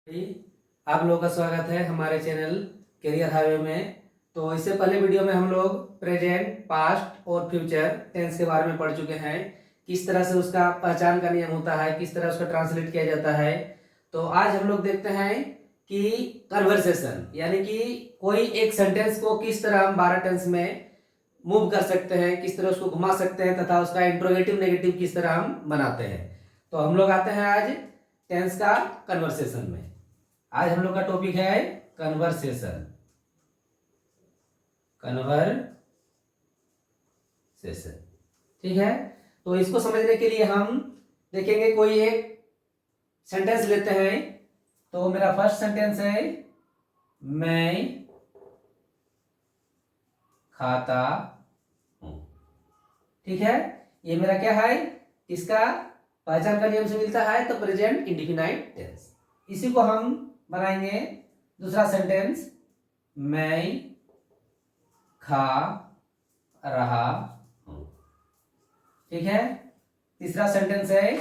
जी, आप लोगों का स्वागत है हमारे चैनल करियर हाईवे में। तो इससे पहले वीडियो में हम लोग प्रेजेंट, पास्ट और फ्यूचर टेंस के बारे में पढ़ चुके हैं। किस तरह से उसका पहचान का नियम होता है, किस तरह उसका ट्रांसलेट किया जाता है। तो आज हम लोग देखते हैं कि कन्वर्सेशन यानी कि कोई एक सेंटेंस को किस तरह हम 12 टेंस में मूव कर सकते हैं, किस तरह उसको घुमा सकते हैं तथा उसका इंट्रोगेटिव नेगेटिव किस तरह हम बनाते हैं। तो हम लोग आते हैं आज टेंस का कन्वर्सेशन में। आज हम लोग का टॉपिक है कन्वर्सेशन। कन्वर्सेशन, ठीक है। तो इसको समझने के लिए हम देखेंगे, कोई एक सेंटेंस लेते हैं। तो मेरा फर्स्ट सेंटेंस है मैं खाता हूं, ठीक है। ये मेरा क्या है, इसका पहचान का नियम से मिलता है, तो प्रेजेंट इंडेफिनाइट टेंस। इसी को हम बनाएंगे दूसरा सेंटेंस, मैं खा रहा हूं, ठीक है। तीसरा सेंटेंस है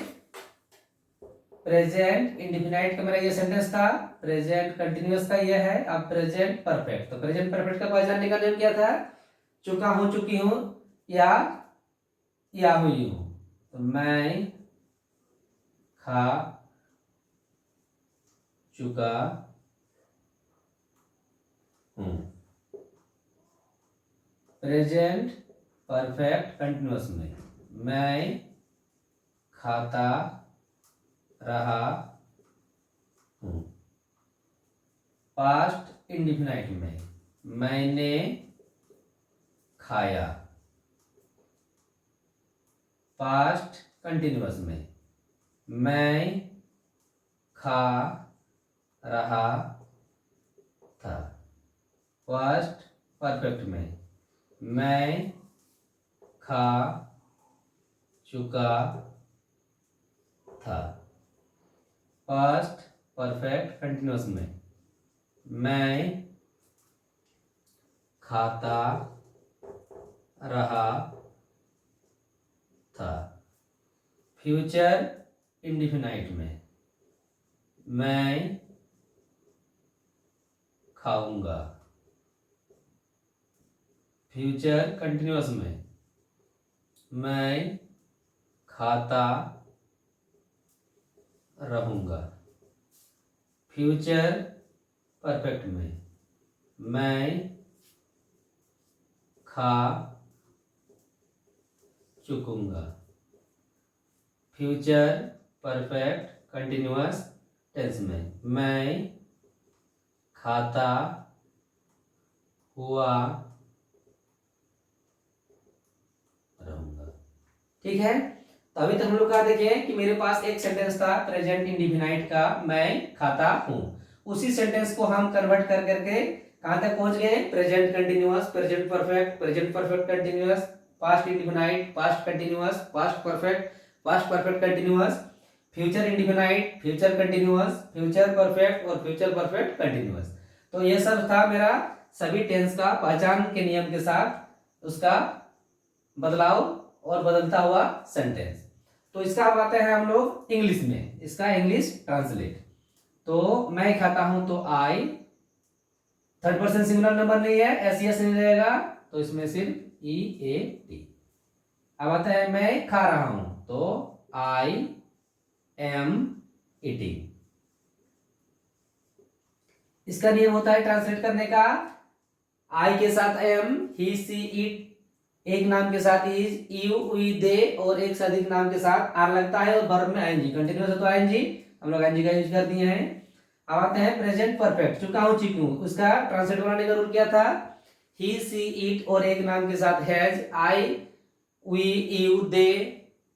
प्रेजेंट इंडेफिनाइट का, मेरा ये सेंटेंस था। प्रेजेंट कंटिन्यूअस का ये है। अब प्रेजेंट परफेक्ट, तो प्रेजेंट परफेक्ट का पहचानने का नियम क्या था, चुका हूं, चुकी हूं या हुई हूं। तो मैं खा चुका हूं। प्रेजेंट परफेक्ट कंटिन्यूअस में मैं खाता रहा हूं। पास्ट इंडेफिनाइट में मैंने खाया। पास्ट कंटिन्यूअस में मैं खा रहा था। पास्ट परफेक्ट में मैं खा चुका था। पास्ट परफेक्ट कंटिन्यूअस में मैं खाता रहा था। फ्यूचर इंडेफिनाइट में मैं खाऊंगा। फ्यूचर कंटिन्यूअस में मैं खाता रहूंगा। फ्यूचर परफेक्ट में मैं खा चुकूंगा। फ्यूचर परफेक्ट कंटिन्यूअस टेंस में मैं खाता हुआ रहूंगा, ठीक है। तो अभी तक हम लोग का देखें कि मेरे पास एक सेंटेंस था प्रेजेंट इंडेफिनाइट का, मैं खाता हूं। उसी सेंटेंस को हम कन्वर्ट कर करके कहां तक पहुंच गए, present continuous, present perfect continuous, past indefinite, past continuous, past perfect continuous, future indefinite, future continuous, future perfect और फ्यूचर परफेक्ट कंटिन्यूअस। तो ये सब था मेरा सभी टेंस का पहचान के नियम के साथ उसका बदलाव और बदलता हुआ सेंटेंस। तो इसका अब आते हैं हम लोग इंग्लिश में, इसका इंग्लिश ट्रांसलेट। तो मैं खाता हूं तो आई, थर्ड पर्सन सिंगुलर नंबर नहीं है, एस यस नहीं रहेगा, तो इसमें सिर्फ ई ए टी। अब आता है मैं खा रहा हूं, तो आई एम ईटिंग। इसका नियम होता है ट्रांसलेट करने का, आई के साथ एम, ही सी इट, एक नाम के साथ इज, यू वी दे और एक से अधिक नाम के साथ आर लगता है और वर्ब में आईएनजी, कंटिन्यूअस है तो आईएनजी, हम लोग आईएनजी का यूज कर दिए हैं। अब आते हैं प्रेजेंट परफेक्ट, चुका हूं, चुकी हूं। उसका ट्रांसलेट बनाने का रूल क्या था, ही सी इट और एक नाम के साथ has, I we you they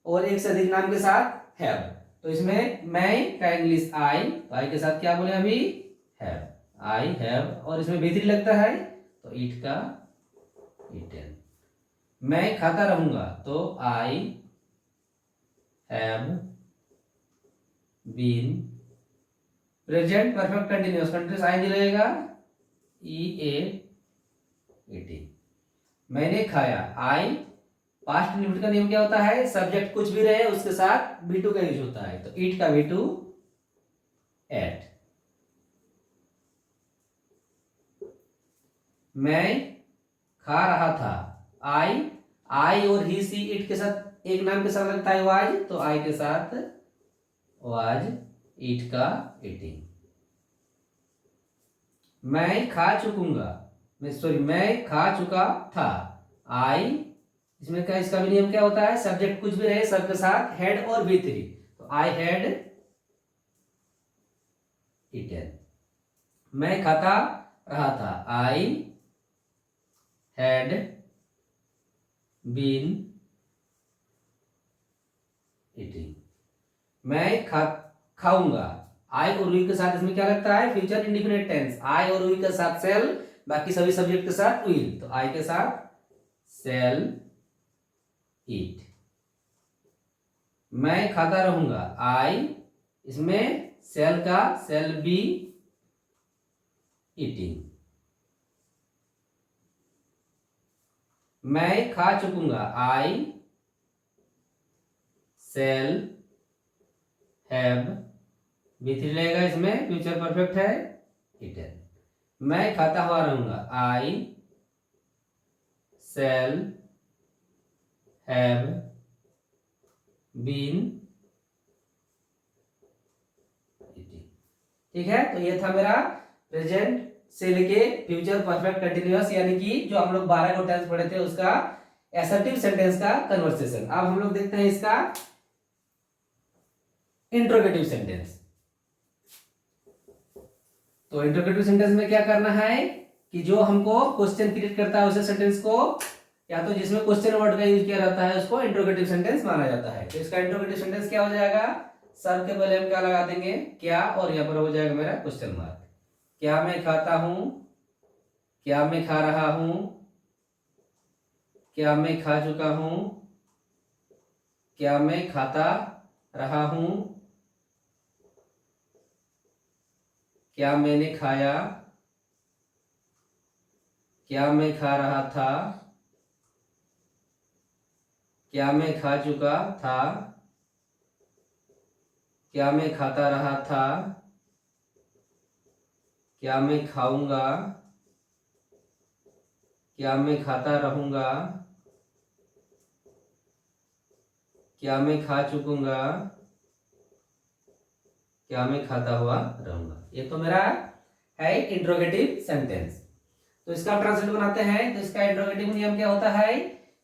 और एक से अधिक नाम के साथ हैव। तो इसमें मैं का इंग्लिश आई, तो आई के साथ क्या बोले अभी, हैव, आई हैव, और इसमें भी लगता है तो ईट का ईटेन। मैं खाता रहूंगा, तो I have been. Present perfect continuous, continuous आएंगे रहेगा, ई ए टी। मैंने खाया, आई। पास्ट इंडेफिनिट का नियम क्या होता है, सब्जेक्ट कुछ भी रहे उसके साथ बी टू का यूज होता है, तो ईट का बी टू एट। मैं खा रहा था। आई और ही सी इट के साथ एक नाम के साथ लगता है वाज, तो आई के साथ वाज ईट का ईटिंग। मैं खा चुकूंगा, मैं खा चुका था। आई, इसमें क्या, इसका भी नियम क्या होता है, सब्जेक्ट कुछ भी रहे सबके साथ हैड और बी थ्री, तो आई हैड ईटेन। मैं खाता रहा था। I had been eating. मैं खाऊंगा। आई और वी के साथ इसमें क्या लगता है, फ्यूचर इंडिफिनिट टेंस। आई और वी के साथ सेल, बाकी सभी सब्जेक्ट के साथ विल, तो आई के साथ सेल ईट। मैं खाता रहूंगा। आई, इसमें सेल का सेल बी ईटिंग। मैं खा चुकूंगा। आई सेल हैव, बी थ्री लगेगा, इसमें फ्यूचर परफेक्ट है ईटन। मैं खाता हुआ रहूंगा। आई सेल हैव बीन ईटिंग। ठीक है, तो ये था मेरा प्रेजेंट से लेके फ्यूचर परफेक्ट कंटिन्यूअस, यानी कि जो हम लोग 12 को टेंस पढ़े थे उसका असर्टिव सेंटेंस का कन्वर्सेशन। अब हम लोग देखते हैं इसका इंट्रोगेटिव सेंटेंस। तो इंट्रोगेटिव सेंटेंस में क्या करना है कि जो हमको क्वेश्चन क्रिएट करता है उसे सेंटेंस को, या तो जिसमें क्वेश्चन वर्ड का यूज किया रहता है उसको इंट्रोगेटिव सेंटेंस माना जाता है। तो इसका इंट्रोगेटिव सेंटेंस क्या हो जाएगा, सर के पहले हम क्या लगा देंगे, क्या, और यहाँ पर हो जाएगा मेरा क्वेश्चन मार्क। क्या मैं खाता हूं, क्या मैं खा रहा हूं, क्या मैं खा चुका हूं, क्या मैं खाता रहा हूं, क्या मैंने खाया, क्या मैं खा रहा था, क्या मैं खा चुका था, क्या मैं खाता रहा था, क्या मैं खाऊंगा, क्या मैं खाता रहूंगा, क्या मैं खा चुकूंगा, क्या मैं खाता हुआ रहूंगा। ये तो मेरा है इंट्रोगेटिव सेंटेंस। तो इसका ट्रांसलेट बनाते हैं। तो इसका इंट्रोगेटिव नियम क्या होता है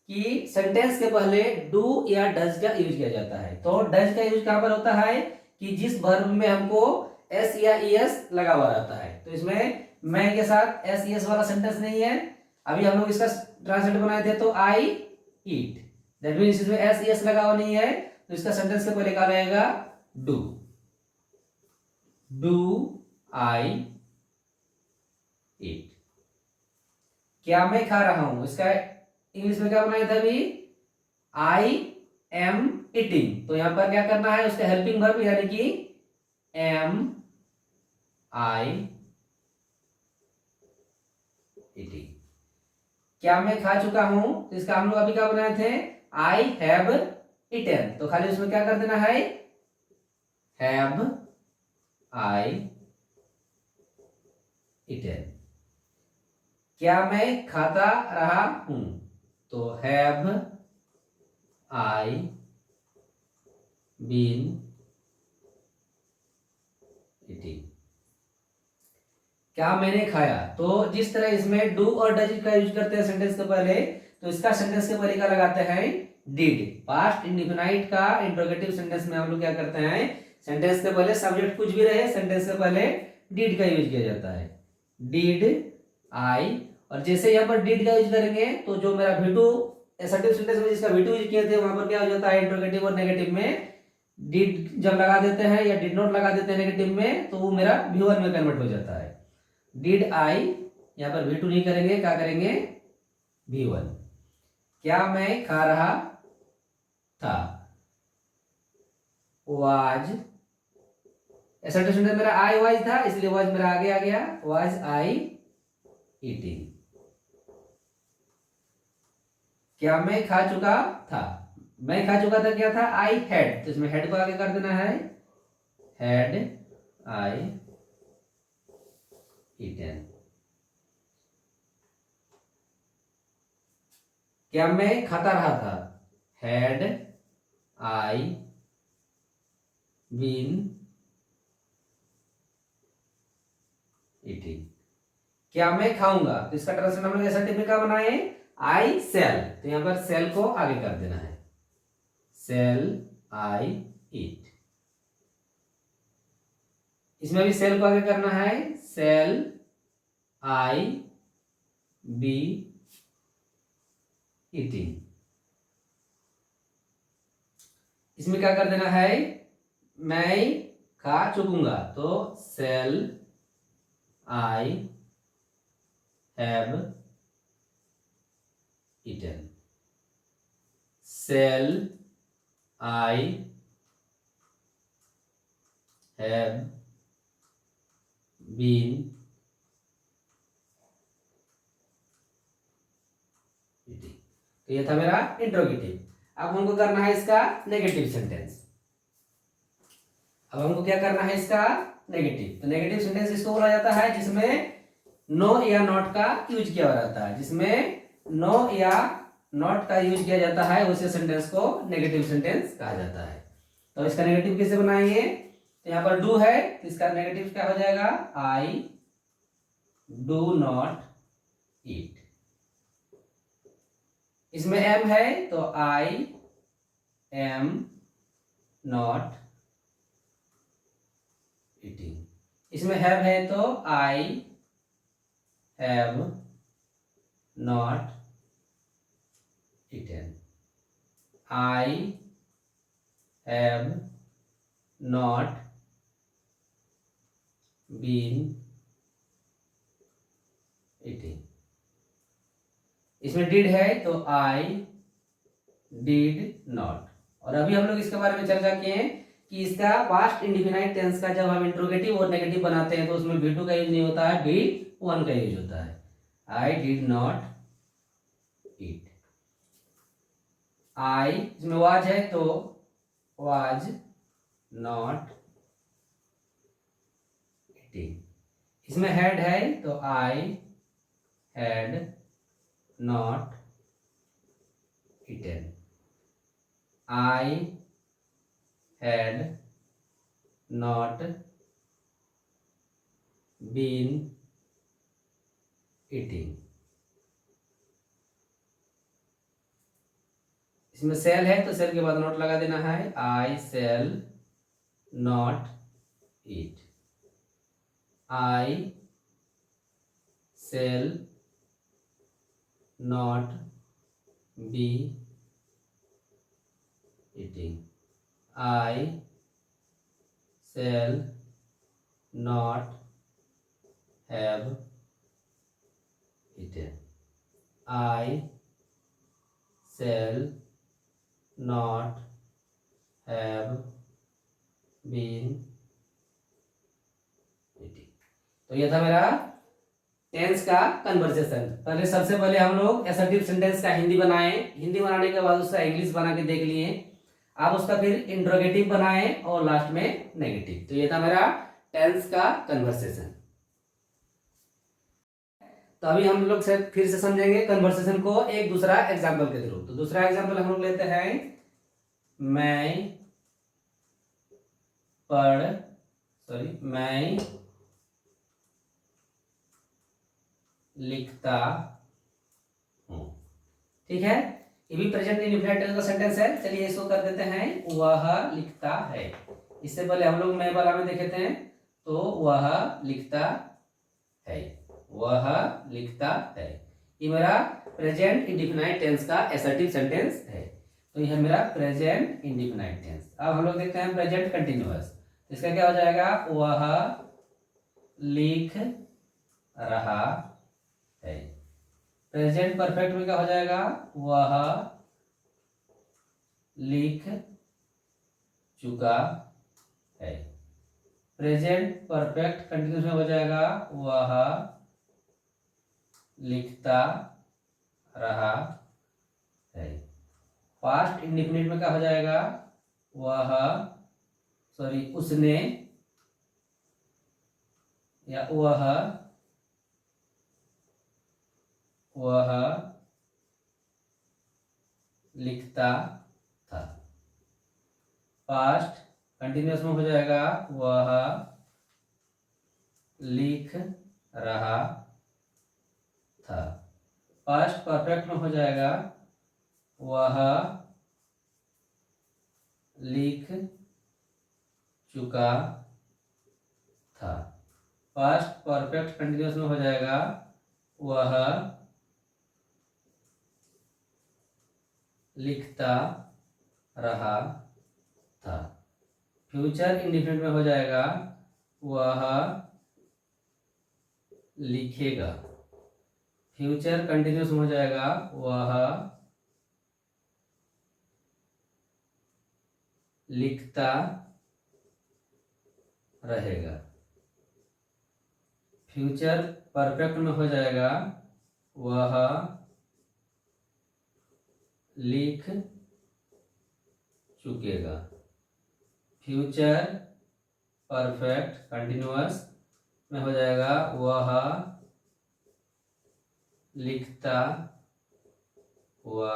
कि सेंटेंस के पहले डू या डज का यूज किया जाता है। तो डज का यूज कहां पर होता है कि जिस वर्ब में हमको एस या ईएस लगा हुआ रहता है। तो इसमें मैं के साथ एस ईएस वाला सेंटेंस नहीं है। अभी हम लोग इसका ट्रांसलेट बनाए थे, तो आई ईट, दैट मींस इसमें एस ईएस लगा हुआ नहीं है, तो इसका सेंटेंस के पहले क्या रहेगा, डू। डू आई ईट। क्या मैं खा रहा हूं, इसका इंग्लिश में क्या बनाया था अभी, आई एम ईटिंग। तो यहां पर क्या करना है, उसका हेल्पिंग वर्ब यानी कि एम आई ईटिंग। क्या मैं खा चुका हूं, तो इसका हम लोग अभी क्या बनाए थे, आई हैव ईटेन। तो खाली उसमें क्या कर देना है, हैव आई ईटेन। क्या मैं खाता रहा हूं, तो हैव आई बीन ईटिंग। क्या मैंने खाया, तो जिस तरह इसमें डू और डज का यूज करते हैं सेंटेंस के पहले, तो इसका सेंटेंस के पहले क्या लगाते हैं, डिड। पास्ट इंडिफिनाइट का इंट्रोगेटिव सेंटेंस में हम लोग क्या करते हैं, सेंटेंस के पहले सब्जेक्ट कुछ भी रहे, सेंटेंस के पहले डिड का यूज किया जाता है। डिड आई, और जैसे यहाँ पर डिड का यूज करेंगे तो जो मेरा V2 असर्टिव सेंटेंस में जिसका V2 यूज किए थे वहां पर क्या हो जाता है, इंट्रोगेटिव और नेगेटिव में डिड जब लगा देते हैं या डिड नॉट लगा देते हैं नेगेटिव में, तो वो मेरा V1 में कन्वर्ट हो जाता है। डिड आई, यहां पर V2 नहीं करेंगे, क्या करेंगे, V1। क्या मैं खा रहा था, वाज, ऐसा सेंटेंस मेरा आई वाज था, इसलिए वाज मेरा आगे आ गया, वाज आई ईटिंग। क्या मैं खा चुका था, मैं खा चुका था क्या था, आई हैड, तो इसमें हैड को आगे कर देना है, हैड आई ईटेन। क्या मैं खाता रहा था, हैड आई बीन ईटिंग। क्या मैं खाऊंगा, तो इसका ट्रांसलेशन हम लोग ऐसा टिपिकल का बनाए, आई सेल, तो यहां पर सेल को आगे कर देना है, सेल आई ईट। इसमें भी सेल को आगे करना है, सेल आई बी ईटिंग। इसमें क्या कर देना है, मैं खा चुकूंगा, तो shall I have eaten, shall I have been eating. तो ये था मेरा इंट्रोगेटिव। अब हमको करना है इसका नेगेटिव सेंटेंस। अब हमको क्या करना है इसका नेगेटिव। तो नेगेटिव सेंटेंस इसको बोला जाता है जिसमें नो या नॉट का यूज किया जाता है, जिसमें नो या नॉट का यूज किया जाता है उसे सेंटेंस को नेगेटिव सेंटेंस कहा जाता है। तो इसका नेगेटिव कैसे बनाएंगे, तो यहाँ पर डू है, तो इसका नेगेटिव क्या हो जाएगा, आई डू नॉट ईट। इसमें एम है, तो आई एम नॉट ईटिंग। इसमें हैव है, तो I have not eaten, I have not been eating. इसमें डिड है, तो आई डिड नॉट। और अभी हम लोग इसके बारे में चर्चा किए हैं कि इसका पास्ट इंडिफिनाइट टेंस का जब हम इंट्रोगेटिव और नेगेटिव बनाते हैं तो उसमें V2 का यूज नहीं होता है, V1 का यूज होता है। I did not eat. आई इसमें वाज है, तो वाज नॉट ईटिंग। इसमें हैड है, तो I had not eaten, I had not been eating. इसमें सेल है, तो सेल के बाद नॉट लगा देना है, I shall not eat, I shall not be eating, I shall not have eaten, I shall not have been eating. तो ये था मेरा टेंस का कन्वर्सेशन। पहले सबसे पहले हम लोग असर्टिव सेंटेंस का हिंदी बनाए, हिंदी बनाने के बाद उसका इंग्लिश बना के देख लिए, अब उसका फिर इंट्रोगेटिव बनाए और लास्ट में नेगेटिव। तो ये था मेरा टेंस का कन्वर्सेशन। तो अभी हम लोग से फिर से समझेंगे कन्वर्सेशन को एक दूसरा एग्जाम्पल के थ्रू। तो दूसरा एग्जाम्पल हम लोग लेते हैं, मैं लिखता हूं। ठीक है, ये भी प्रेजेंट इंडेफिनिट टेंस का सेंटेंस है। चलिए इसको कर देते हैं, वह लिखता है। इससे पहले हम लोग मैं वाला में देखे थे, तो वह लिखता है, वह लिखता है। ये मेरा प्रेजेंट इंडेफिनाइट टेंस का असर्टिव सेंटेंस है। तो यह मेरा प्रेजेंट इंडेफिनाइट टेंस। अब हम लोग देखते हैं प्रेजेंट कंटिन्यूअस। इसका क्या हो जाएगा, वह लिख रहा है। प्रेजेंट परफेक्ट में क्या हो जाएगा, वह लिख चुका है। प्रेजेंट परफेक्ट कंटिन्यूअस में हो जाएगा, वह लिखता रहा है। पास्ट इंडेफिनिट में क्या हो जाएगा, उसने या वह लिखता था। पास्ट कंटिन्यूअस में हो जाएगा वह लिख रहा था। पास्ट परफेक्ट में हो जाएगा वह लिख चुका था। पास्ट परफेक्ट कंटिन्यूअस में हो जाएगा वह लिखता रहा था। फ्यूचर इंडिफिनिट में हो जाएगा वह लिखेगा। फ्यूचर कंटिन्यूअस में हो जाएगा वह लिखता रहेगा। फ्यूचर परफेक्ट में हो जाएगा वह लिख चुकेगा। फ्यूचर परफेक्ट कंटिन्यूअस में हो जाएगा वह लिखता हुआ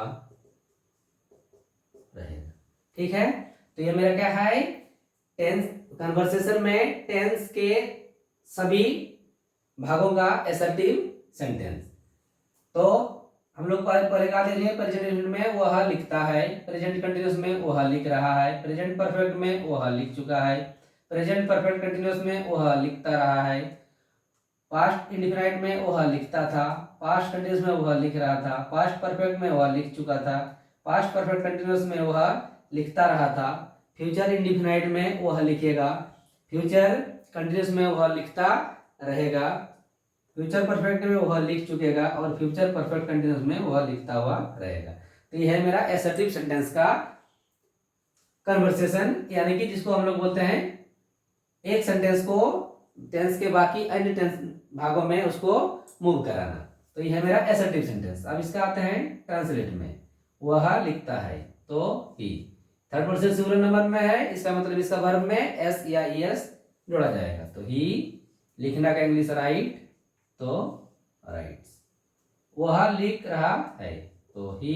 रहेगा। ठीक है, तो ये मेरा क्या है, टेंस कन्वर्सेशन में टेंस के सभी भागों का असर्टिव सेंटेंस। तो हम लोग पहले क्या देख लिए, प्रेजेंट में वह लिखता है, प्रेजेंट कंटिन्यूअस में वह लिख रहा है, प्रेजेंट परफेक्ट में वह लिख चुका है, प्रेजेंट परफेक्ट कंटिन्यूअस में वह लिखता रहा है, पास्ट इंडिफिनाइट में वह लिखता था, पास्ट कंटिन्यूअस में वह लिख रहा था, पास्ट परफेक्ट में वह लिख चुका था, पास्ट परफेक्ट कंटिन्यूअस में वह लिखता रहा था, फ्यूचर इंडिफिनाइट में वह लिखेगा, फ्यूचर कंटिन्यूअस में वह लिखता रहेगा, फ्यूचर परफेक्ट में वह लिख चुकेगा और फ्यूचर परफेक्ट कंटिन्यूअस में वह लिखता हुआ रहेगा। तो यह है मेरा असर्टिव सेंटेंस का कन्वर्सेशन, यानी कि जिसको हम लोग बोलते हैं एक सेंटेंस को टेंस के बाकी अन्य टेंस भागों में उसको मूव कराना। तो यह है मेरा असर्टिव सेंटेंस। अब इसका आते हैं ट्रांसलेट में, वह लिखता है तो ही। थर्ड पर्सन सिंगुलर नंबर में है, इसका मतलब इसका वर्ब में एस या ईएस जोड़ा जाएगा। तो ही, लिखना का इंग्लिश राइट, तो राइट्स। वह लिख रहा है तो ही,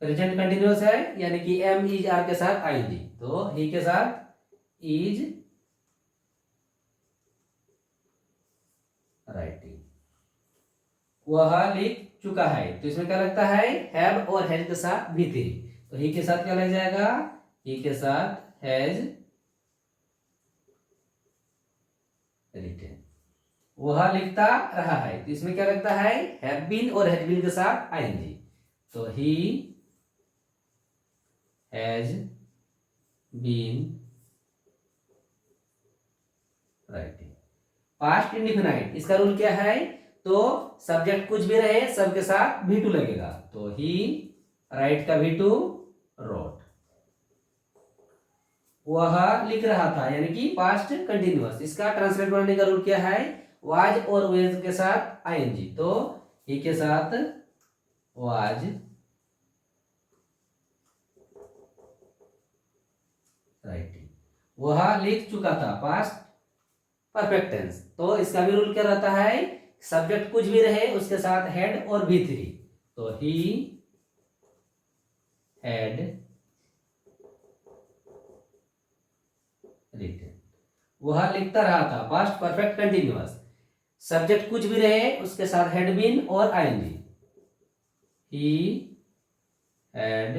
प्रेजेंट कंटिन्यूअस है यानी कि एम इज आर के साथ आईएनजी, तो ही के साथ इज राइटिंग। वह लिख चुका है, तो इसमें क्या लगता है, हैव और हैज के साथ भी थी, तो ही के साथ क्या लग जाएगा, ही के साथ हैज रिटेन। वह लिखता रहा है, तो इसमें क्या लगता है, हैव बीन और हैज बीन के साथ आईएनजी, तो he has been writing. Past indefinite, इसका रूल क्या है, तो सब्जेक्ट कुछ भी रहे सबके साथ भी टू लगेगा, तो ही राइट का भी टू रोट। वह लिख रहा था यानी कि पास्ट कंटिन्यूअस, इसका ट्रांसलेट करने का रूल क्या है, वाज और वेज के साथ आईएनजी, तो ही के साथ वाज राइटिंग। वह लिख चुका था, पास्ट परफेक्ट टेंस, तो इसका भी रूल क्या रहता है, सब्जेक्ट कुछ भी रहे उसके साथ हेड और भी थ्री, तो ही हैड रिटन। वह लिखता रहा था, पास्ट परफेक्ट कंटिन्यूअस, सब्जेक्ट कुछ भी रहे उसके साथ हैड बीन और आईएनजी, ही हैड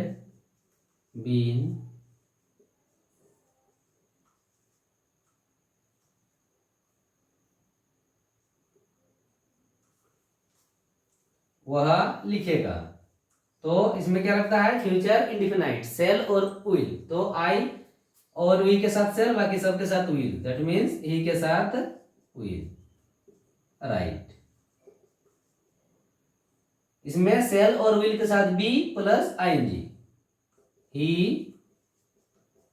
बीन वह लिखेगा, तो इसमें क्या लगता है, फ्यूचर इंडिफिनाइट, सेल और विल, तो आई और वी के साथ सेल, बाकी सब के साथ विल, दैट मीन्स ही के साथ विल, राइट। इसमें सेल और विल के साथ be plus ING, he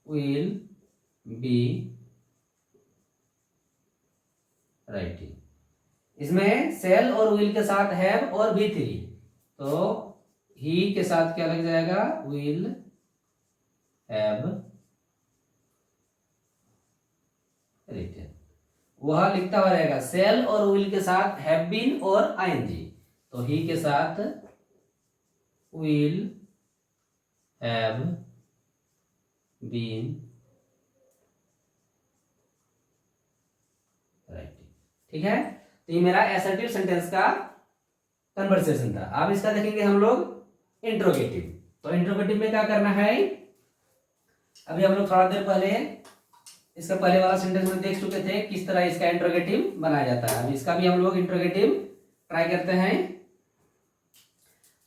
will be writing. इसमें सेल और विल के साथ हैव और भी थ्री, तो ही के साथ क्या लग जाएगा, विल हैव रिटन। वह लिखता हुआ रहेगा, सेल और विल के साथ हैव बीन और आईएनजी, तो ही के साथ विल हैव बीन राइटिंग। ठीक है, तो ये मेरा एसर्टिव सेंटेंस का कन्वर्सेशन था। अब इसका देखेंगे हम लोग इंट्रोगेटिव। तो इंट्रोगेटिव में क्या करना है, अभी हम लोग थोड़ा देर पहले इसका पहले वाला सेंटेंस में देख चुके थे किस तरह इसका इंट्रोगेटिव बनाया जाता है। अब इसका भी हम लोग इंट्रोगेटिव ट्राई करते हैं।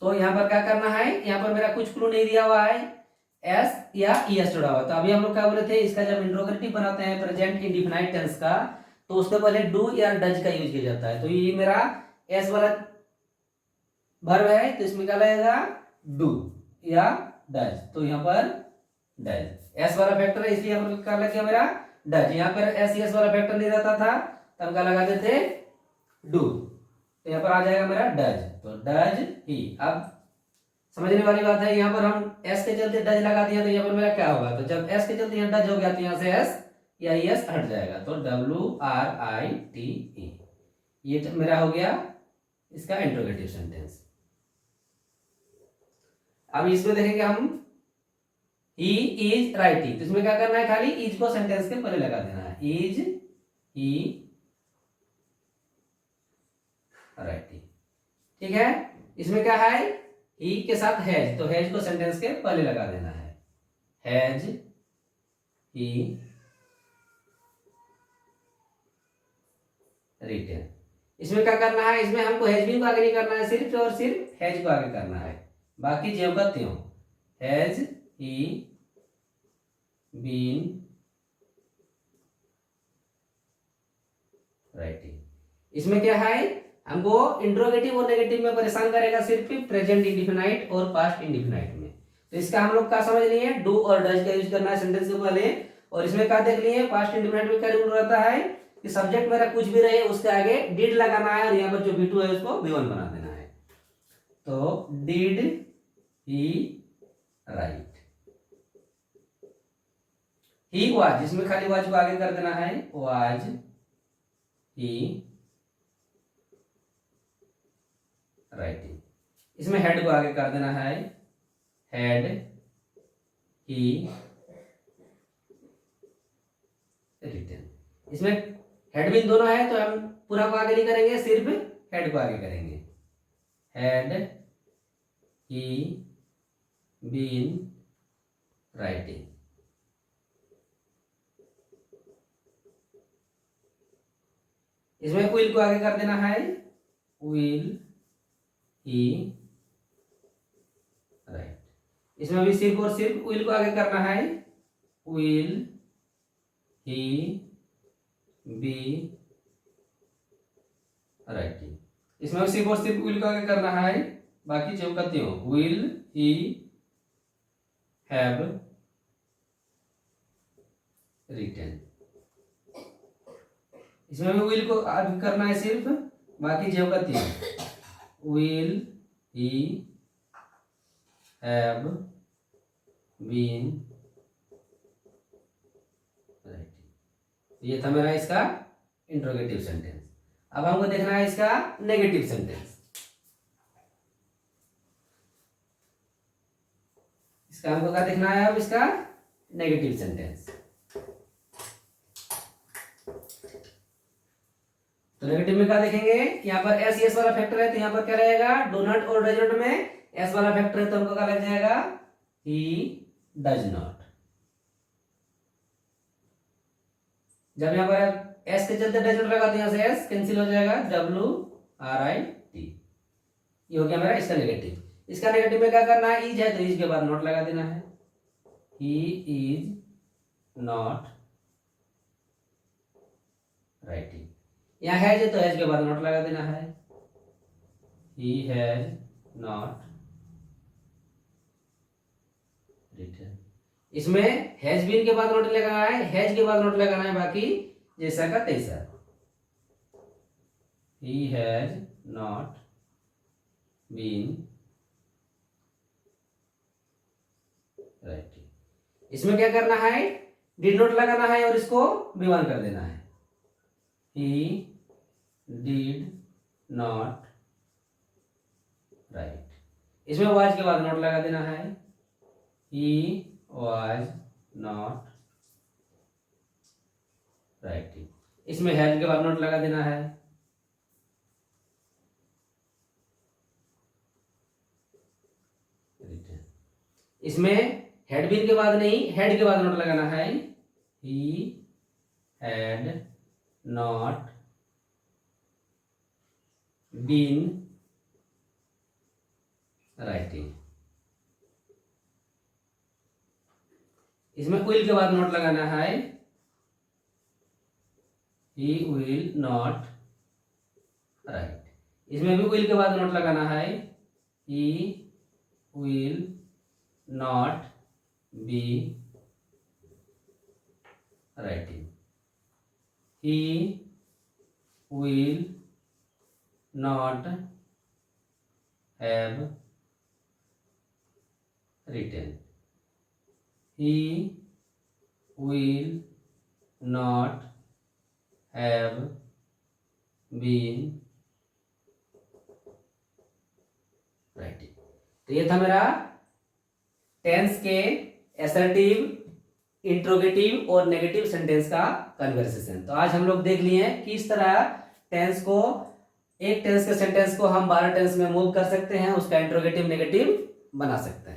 तो यहाँ पर क्या करना है, यहाँ पर मेरा कुछ क्लू नहीं दिया हुआ है, एस या ईएस जुड़ा हुआ। तो अभी हम लोग क्या बोले थे, इसका जब इंट्रोगेटिव बनाते हैं प्रेजेंट इंडिफिनाइट टेंस का, तो उसके पहले डू या डज का यूज किया जाता है। तो ये मेरा एस वाला वर्ब है, तो इसमें क्या लगेगा, डू या डज। तो यहाँ पर डज, एस वाला फैक्टर है इसलिए यहाँ पर क्या लग गया मेरा डज। यहाँ पर एस एस वाला फैक्टर नहीं रहता था तो हम क्या लगाते थे, डू। तो यहाँ पर आ जाएगा मेरा डज, तो डज ही। अब समझने वाली बात है, यहाँ पर हम एस के चलते डज लगा दिया तो यहाँ पर मेरा क्या होगा, तो जब एस के चलते यहाँ डज हो गया तो यहाँ से एस या एस हट जाएगा, तो WRITE। ये मेरा हो गया इसका इंट्रोगेटिव सेंटेंस। अब इसमें देखेंगे हम, ही इज राइटिंग, तो इसमें क्या करना है, खाली इज को सेंटेंस के पहले लगा देना है, इज ही राइटिंग। ठीक है, इसमें क्या है, ही के साथ हैज, तो हैज को सेंटेंस के पहले लगा देना है, हैज ही रिटन। इसमें क्या करना है, इसमें हमको हैज बीन को आगे नहीं करना है, सिर्फ और सिर्फ हैज को आगे करना है, बाकी ज्यों का त्यों, हैज ही बीन राइटिंग। इसमें क्या है, हमको इंट्रोगेटिव और नेगेटिव में परेशान करेगा सिर्फ प्रेजेंट इंडिफिनाइट और पास्ट इंडिफिनाइट में। तो इसका हम लोग क्या समझ लिए, डू और डज का यूज करना है सेंटेंस के पहले। और इसमें क्या देख लिए, पास्ट इंडिफिनाइट में क्या रूल रहता है कि सब्जेक्ट मेरा कुछ भी रहे उसके आगे डिड लगाना है, और यहाँ पर जो V2 है उसको V1 बना देना है। तो did he right, he was, इसमें खाली वाज को आगे कर देना है, वाज ही राइटिंग। इसमें हेड को आगे कर देना है, हेड ही रिटन। इसमें हेड बीन दोनों है तो हम पूरा को आगे नहीं करेंगे, सिर्फ हेड को आगे करेंगे, हेड ही बीन राइटिंग। इसमें विल को आगे कर देना है, विल ही राइट। इसमें भी सिर्फ और सिर्फ विल को आगे करना है, विल ही बी राइटिंग। इसमें भी सिर्फ और सिर्फ विल को आगे करना है, बाकी जो कहते हो, विल ही हैव रिटन। इसमें भी विल को आगे करना है सिर्फ, बाकी जो कहते हो, will he have been writing. ये था मेरा इसका इंट्रोगेटिव सेंटेंस। अब हमको देखना है इसका नेगेटिव सेंटेंस। इसका हमको क्या देखना है, अब इसका नेगेटिव सेंटेंस। तो नेगेटिव में क्या देखेंगे, यहाँ पर एस एस वाला फैक्टर है तो यहाँ पर क्या रहेगा, डू नॉट और डज नॉट में एस वाला फैक्टर है तो हमको क्या लग जाएगा, ही डज नॉट। जब यहाँ पर एस के चलते डज नॉट लगा तो यहाँ से एस कैंसिल हो जाएगा, WRIT। ये हो गया मेरा इसका नेगेटिव। इसका नेगेटिव में क्या करना है, इज है तो इज के बाद नॉट लगा देना है, ही इज नॉट राइटिंग। यहाँ हैज है तो हैज के बाद नॉट लगा देना है, ही हैज नॉट रिटन। इसमें हैज बीन के बाद नोट लगाना है, हैज के बाद नोट लगाना है, बाकी जैसा का तैसा। He has not been writing. इसमें क्या करना है, डिड नॉट लगाना है और इसको विवान कर देना है, ही डिड नॉट राइट। इसमें वाज के बाद नॉट लगा देना है, ही वाज नॉट राइटिंग। इसमें हैव के बाद नॉट लगा देना है। इसमें हैड बीन के बाद नहीं, हैड के बाद नॉट लगाना है। He had not been writing. इसमें विल के बाद नॉट लगाना है। He will not write. इसमें भी विल के बाद नॉट लगाना है। He will not be writing. He will not have written. He will not have been writing. तो ये था मेरा टेंस के असर्टिव, इंट्रोगेटिव और नेगेटिव सेंटेंस का कन्वर्सेशन। तो आज हम लोग देख लिए हैं किस तरह टेंस को, एक टेंस के सेंटेंस को हम 12 टेंस में मूव कर सकते हैं, उसका इंट्रोगेटिव नेगेटिव बना सकते हैं।